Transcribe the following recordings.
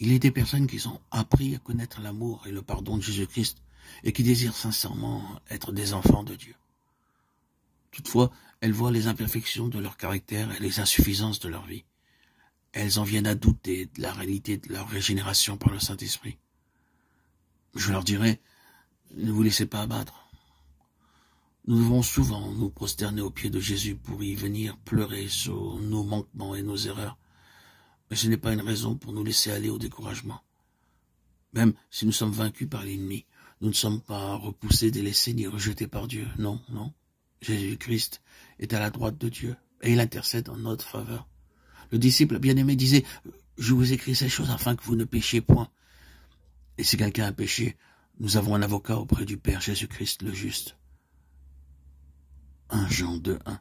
Il est des personnes qui ont appris à connaître l'amour et le pardon de Jésus-Christ et qui désirent sincèrement être des enfants de Dieu. Toutefois, elles voient les imperfections de leur caractère et les insuffisances de leur vie. Elles en viennent à douter de la réalité de leur régénération par le Saint-Esprit. Je leur dirai, ne vous laissez pas abattre. Nous devons souvent nous prosterner aux pieds de Jésus pour y venir pleurer sur nos manquements et nos erreurs. Mais ce n'est pas une raison pour nous laisser aller au découragement. Même si nous sommes vaincus par l'ennemi, nous ne sommes pas repoussés, délaissés ni rejetés par Dieu. Non, non. Jésus-Christ est à la droite de Dieu et il intercède en notre faveur. Le disciple bien-aimé disait, « Je vous écris ces choses afin que vous ne péchiez point. » Et si quelqu'un a péché, nous avons un avocat auprès du Père, Jésus-Christ le juste. 1 Jean 2:1.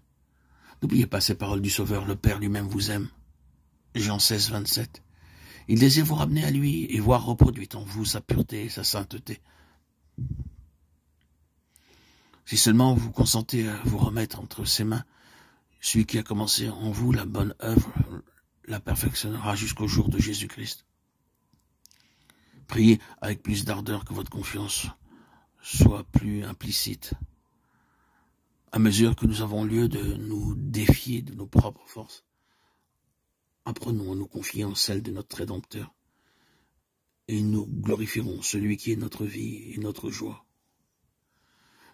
N'oubliez pas ces paroles du Sauveur, le Père lui-même vous aime. Jean 16:27. Il désire vous ramener à lui et voir reproduite en vous sa pureté et sa sainteté. Si seulement vous consentez à vous remettre entre ses mains, celui qui a commencé en vous la bonne œuvre la perfectionnera jusqu'au jour de Jésus-Christ. Priez avec plus d'ardeur que votre confiance soit plus implicite. À mesure que nous avons lieu de nous défier de nos propres forces, apprenons à nous confier en celle de notre Rédempteur, et nous glorifierons celui qui est notre vie et notre joie.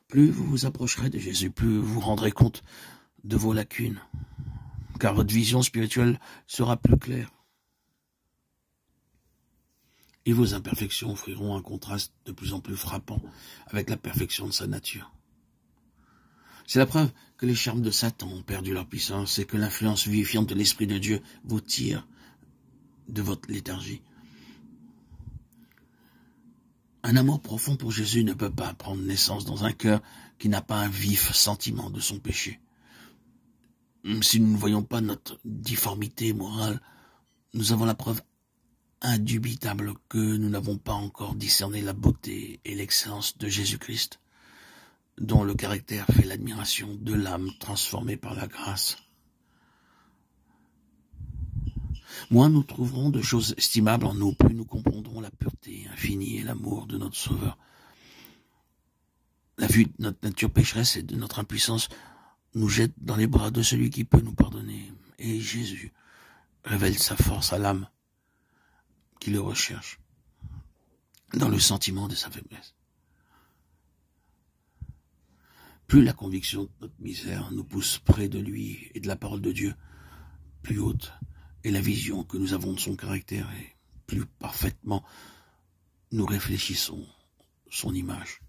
Plus vous vous approcherez de Jésus, plus vous vous rendrez compte de vos lacunes, car votre vision spirituelle sera plus claire. Et vos imperfections offriront un contraste de plus en plus frappant avec la perfection de sa nature. C'est la preuve que les charmes de Satan ont perdu leur puissance et que l'influence vivifiante de l'Esprit de Dieu vous tire de votre léthargie. Un amour profond pour Jésus ne peut pas prendre naissance dans un cœur qui n'a pas un vif sentiment de son péché. Si nous ne voyons pas notre difformité morale, nous avons la preuve indubitable que nous n'avons pas encore discerné la beauté et l'excellence de Jésus-Christ, dont le caractère fait l'admiration de l'âme transformée par la grâce. Moins nous trouverons de choses estimables en nous, plus nous comprendrons la pureté infinie et l'amour de notre Sauveur. La vue de notre nature pécheresse et de notre impuissance nous jette dans les bras de celui qui peut nous pardonner. Et Jésus révèle sa force à l'âme qui le recherche, dans le sentiment de sa faiblesse. Plus la conviction de notre misère nous pousse près de lui et de la parole de Dieu, plus haute est la vision que nous avons de son caractère et plus parfaitement nous réfléchissons son image.